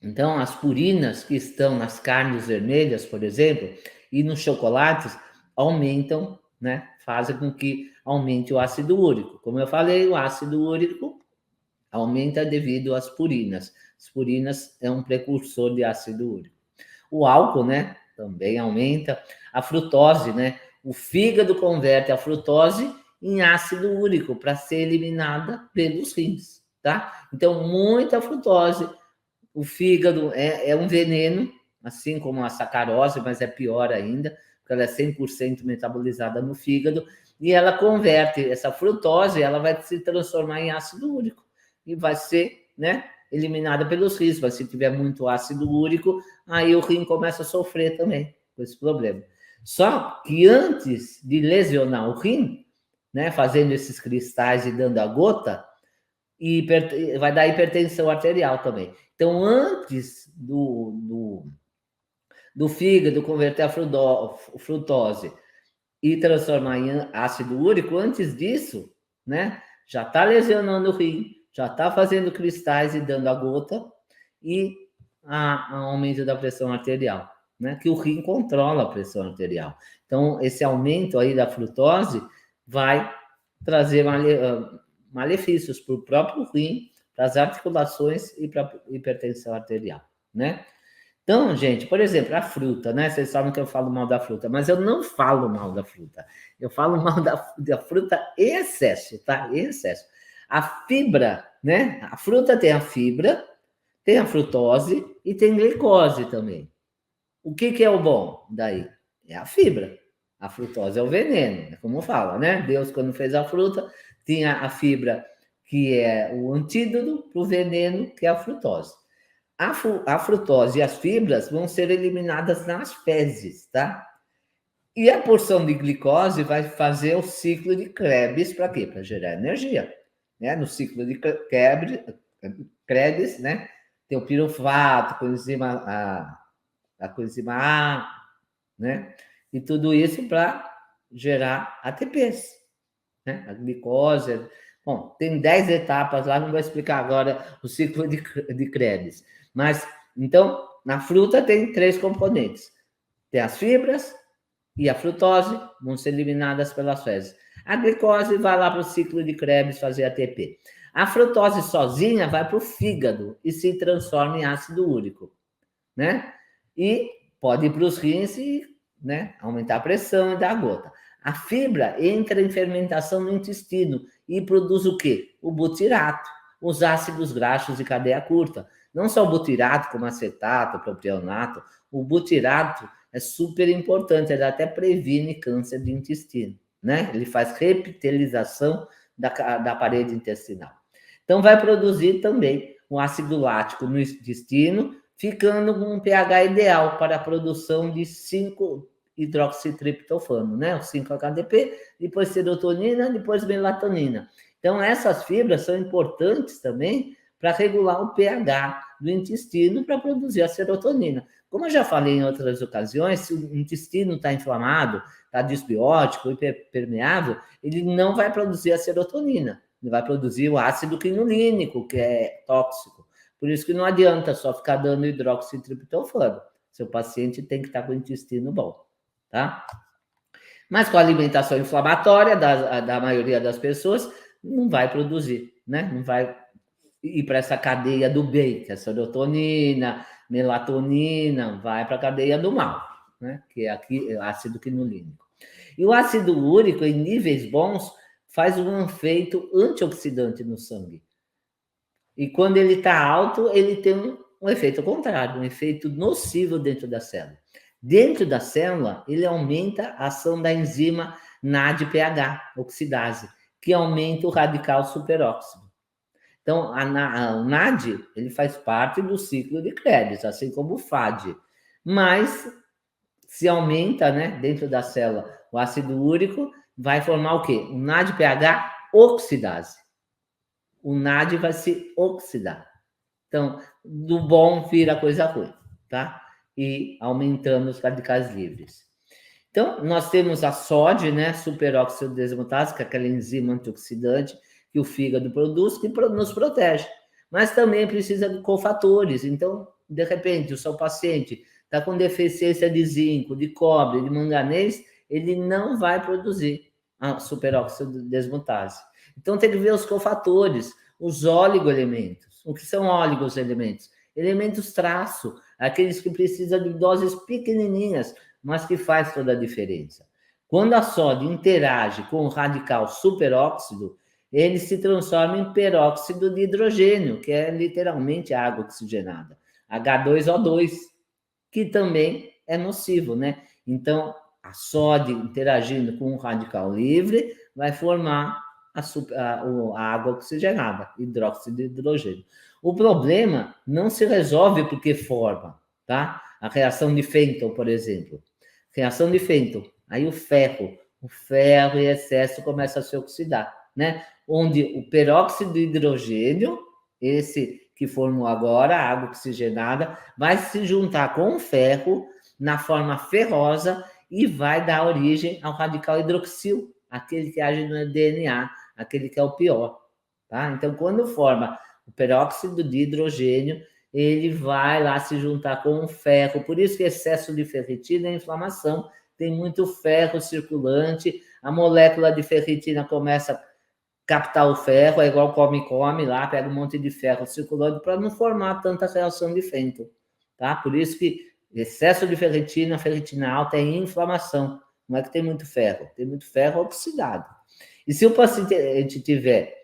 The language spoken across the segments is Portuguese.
Então, as purinas que estão nas carnes vermelhas, por exemplo, e nos chocolates, aumentam, né? Fazem com que aumente o ácido úrico. Como eu falei, o ácido úrico aumenta devido às purinas. As purinas é um precursor de ácido úrico. O álcool, né? Também aumenta. A frutose, né? O fígado converte a frutose em ácido úrico para ser eliminada pelos rins, tá? Então, muita frutose. O fígado é um veneno, assim como a sacarose, mas é pior ainda, porque ela é 100% metabolizada no fígado, e ela converte essa frutose, ela vai se transformar em ácido úrico, e vai ser, né, eliminada pelos rins, mas se tiver muito ácido úrico, aí o rim começa a sofrer também com esse problema. Só que antes de lesionar o rim, né, fazendo esses cristais e dando a gota, e vai dar hipertensão arterial também. Então, antes do fígado converter a frutose e transformar em ácido úrico, antes disso, né, já está lesionando o rim, já está fazendo cristais e dando a gota, e a aumento da pressão arterial, né, que o rim controla a pressão arterial. Então, esse aumento aí da frutose vai trazer malefícios para o próprio rim, para as articulações e para a hipertensão arterial, né? Então, gente, por exemplo, a fruta, né? Vocês sabem que eu falo mal da fruta, mas eu não falo mal da fruta. Eu falo mal da fruta em excesso, tá? Em excesso. A fibra, né? A fruta tem a fibra, tem a frutose e tem glicose também. O que é o bom daí? É a fibra. A frutose é o veneno, como fala, né? Deus, quando fez a fruta, tinha a fibra, que é o antídoto para o veneno, que é a frutose. A frutose e as fibras vão ser eliminadas nas fezes, tá? E a porção de glicose vai fazer o ciclo de Krebs para quê? Para gerar energia. Né? No ciclo de Krebs, né? Tem o piruvato, a coenzima A, né? E tudo isso para gerar ATPs, né? A glicose. Bom, tem 10 etapas lá, não vou explicar agora o ciclo de Krebs. Mas, então, na fruta tem 3 componentes. Tem as fibras e a frutose, vão ser eliminadas pelas fezes. A glicose vai lá para o ciclo de Krebs fazer ATP. A frutose sozinha vai para o fígado e se transforma em ácido úrico, né? E pode ir para os rins e, né, aumentar a pressão e dar a gota. A fibra entra em fermentação no intestino e produz o quê? O butirato, os ácidos graxos de cadeia curta. Não só o butirato, como acetato, propionato. O butirato é super importante, ele até previne câncer de intestino, né? Ele faz repitelização da parede intestinal. Então, vai produzir também o ácido lático no intestino, ficando com um pH ideal para a produção de 5-hidroxitriptofano, né? O 5-HTP, depois serotonina, depois melatonina. Então, essas fibras são importantes também para regular o pH do intestino para produzir a serotonina. Como eu já falei em outras ocasiões, se o intestino está inflamado, está disbiótico, hiperpermeável, ele não vai produzir a serotonina, ele vai produzir o ácido quinolínico, que é tóxico. Por isso que não adianta só ficar dando hidroxitriptofano. Seu paciente tem que estar com o intestino bom, tá? Mas com a alimentação inflamatória da maioria das pessoas, não vai produzir, né? Não vai ir para essa cadeia do bem, que é serotonina, melatonina, vai para a cadeia do mal, né? Que é aqui ácido quinolínico. E o ácido úrico, em níveis bons, faz um efeito antioxidante no sangue. E quando ele está alto, ele tem um efeito contrário, um efeito nocivo dentro da célula. Dentro da célula, ele aumenta a ação da enzima NADPH, oxidase, que aumenta o radical superóxido. Então, o NAD, ele faz parte do ciclo de Krebs, assim como o FAD. Mas, se aumenta, né, dentro da célula, o ácido úrico, vai formar o quê? O NADPH oxidase. O NAD vai se oxidar. Então, do bom vira coisa ruim, tá? E aumentando os radicais livres. Então, nós temos a SOD, né? Superóxido desmutase, que é aquela enzima antioxidante que o fígado produz, que nos protege. Mas também precisa de cofatores. Então, de repente, o seu paciente está com deficiência de zinco, de cobre, de manganês, ele não vai produzir a superóxido desmutase. Então, tem que ver os cofatores, os oligoelementos. O que são oligoelementos? Elementos traço, aqueles que precisam de doses pequenininhas, mas que faz toda a diferença. Quando a sódio interage com o radical superóxido, ele se transforma em peróxido de hidrogênio, que é literalmente água oxigenada, H2O2, que também é nocivo, né? Então, a sódio interagindo com o radical livre vai formar a água oxigenada, hidróxido de hidrogênio. O problema não se resolve porque forma, tá? A reação de Fenton, por exemplo. Reação de Fenton, aí o ferro em excesso começa a se oxidar, né? Onde o peróxido de hidrogênio, esse que formou agora, a água oxigenada, vai se juntar com o ferro na forma ferrosa e vai dar origem ao radical hidroxil, aquele que age no DNA, aquele que é o pior, tá? Então, quando forma o peróxido de hidrogênio, ele vai lá se juntar com o ferro, por isso que excesso de ferritina é inflamação, tem muito ferro circulante, a molécula de ferritina começa a captar o ferro, é igual come lá, pega um monte de ferro circulando para não formar tanta reação de Fenton, tá? Por isso que excesso de ferritina alta é inflamação, não é que tem muito ferro oxidado. E se o paciente tiver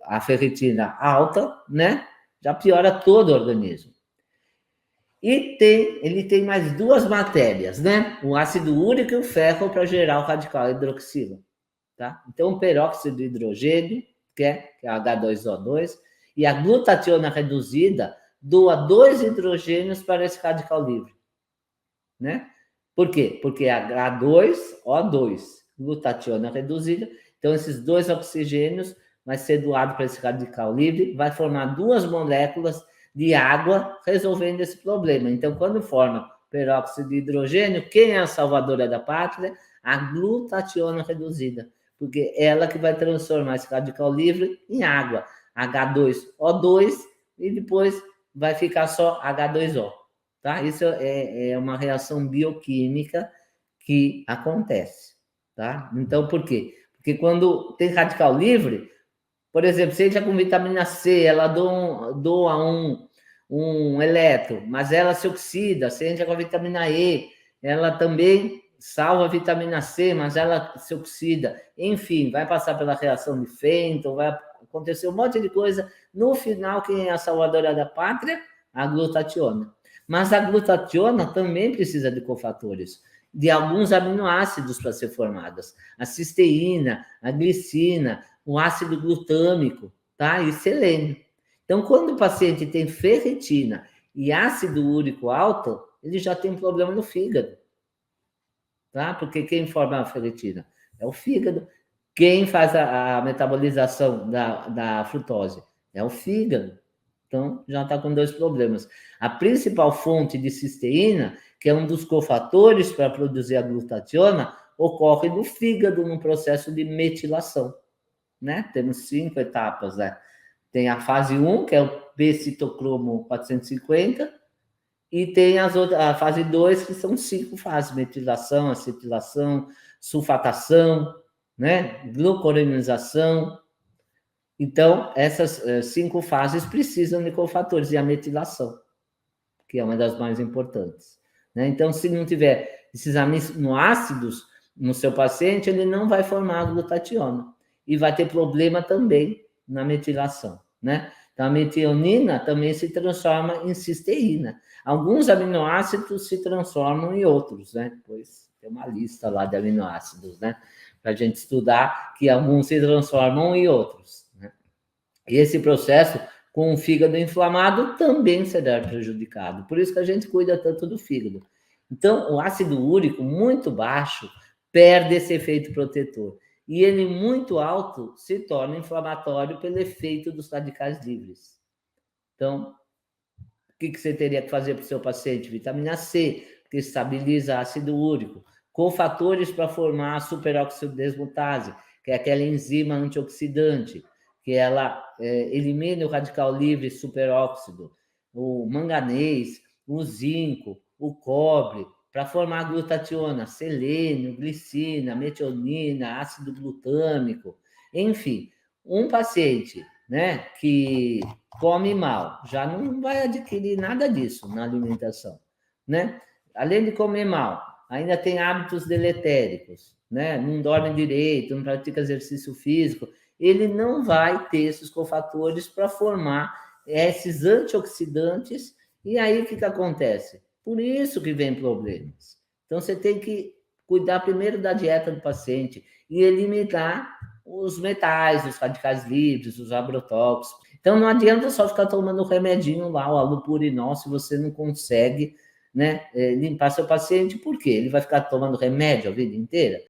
a ferritina alta, né, já piora todo o organismo. E ele tem mais duas matérias, né? O ácido úrico e o ferro para gerar o radical hidroxila. Tá? Então, o peróxido de hidrogênio, que é H2O2, e a glutationa reduzida doa 2 hidrogênios para esse radical livre. Né? Por quê? Porque H2O2, glutationa reduzida, então esses 2 oxigênios vai ser doado para esse radical livre, vai formar 2 moléculas de água resolvendo esse problema. Então, quando forma peróxido de hidrogênio, quem é a salvadora da pátria? A glutationa reduzida, porque ela que vai transformar esse radical livre em água, H2O2, e depois vai ficar só H2O. Tá? Isso é uma reação bioquímica que acontece. Tá? Então, por quê? Porque quando tem radical livre, por exemplo, se entra com vitamina C, ela doa um elétron, mas ela se oxida. Se entra com a vitamina E, ela também salva a vitamina C, mas ela se oxida. Enfim, vai passar pela reação de Fenton, vai acontecer um monte de coisa. No final, quem é a salvadora da pátria? A glutationa. Mas a glutationa também precisa de cofatores, de alguns aminoácidos para ser formadas. A cisteína, a glicina, o ácido glutâmico, tá? E selênio. Então, quando o paciente tem ferritina e ácido úrico alto, ele já tem problema no fígado, tá? Porque quem forma a ferritina? É o fígado. Quem faz a metabolização da frutose? É o fígado. Então, já está com 2 problemas. A principal fonte de cisteína, que é um dos cofatores para produzir a glutationa, ocorre no fígado, no processo de metilação. Né? Temos 5 etapas. Né? Tem a fase 1, que é o p-citocromo 450, e tem a fase 2, que são 5 fases: metilação, acetilação, sulfatação, né? Glucoronização. Então, essas 5 fases precisam de cofatores, e a metilação, que é uma das mais importantes. Né? Então, se não tiver esses aminoácidos no seu paciente, ele não vai formar a glutationa. E vai ter problema também na metilação. Né? Então, a metionina também se transforma em cisteína. Alguns aminoácidos se transformam em outros, né? Depois tem uma lista lá de aminoácidos, né? Para a gente estudar, que alguns se transformam em outros. E esse processo, com o fígado inflamado, também será prejudicado. Por isso que a gente cuida tanto do fígado. Então, o ácido úrico muito baixo perde esse efeito protetor. E ele muito alto se torna inflamatório pelo efeito dos radicais livres. Então, o que você teria que fazer para o seu paciente? Vitamina C, que estabiliza ácido úrico. Cofatores para formar a superóxido desmutase, que é aquela enzima antioxidante, que ela elimina o radical livre superóxido. o manganês, o zinco, o cobre, para formar glutationa, selênio, glicina, metionina, ácido glutâmico, enfim, um paciente, né, que come mal, já não vai adquirir nada disso na alimentação, né? Além de comer mal, ainda tem hábitos deletéricos, né? Não dorme direito, não pratica exercício físico, ele não vai ter esses cofatores para formar esses antioxidantes, e aí o que acontece? Por isso que vem problemas. Então você tem que cuidar primeiro da dieta do paciente e eliminar os metais, os radicais livres, os agrotóxicos. Então não adianta só ficar tomando remedinho lá, o alupurinol, se você não consegue, né, limpar seu paciente, por quê? Ele vai ficar tomando remédio a vida inteira?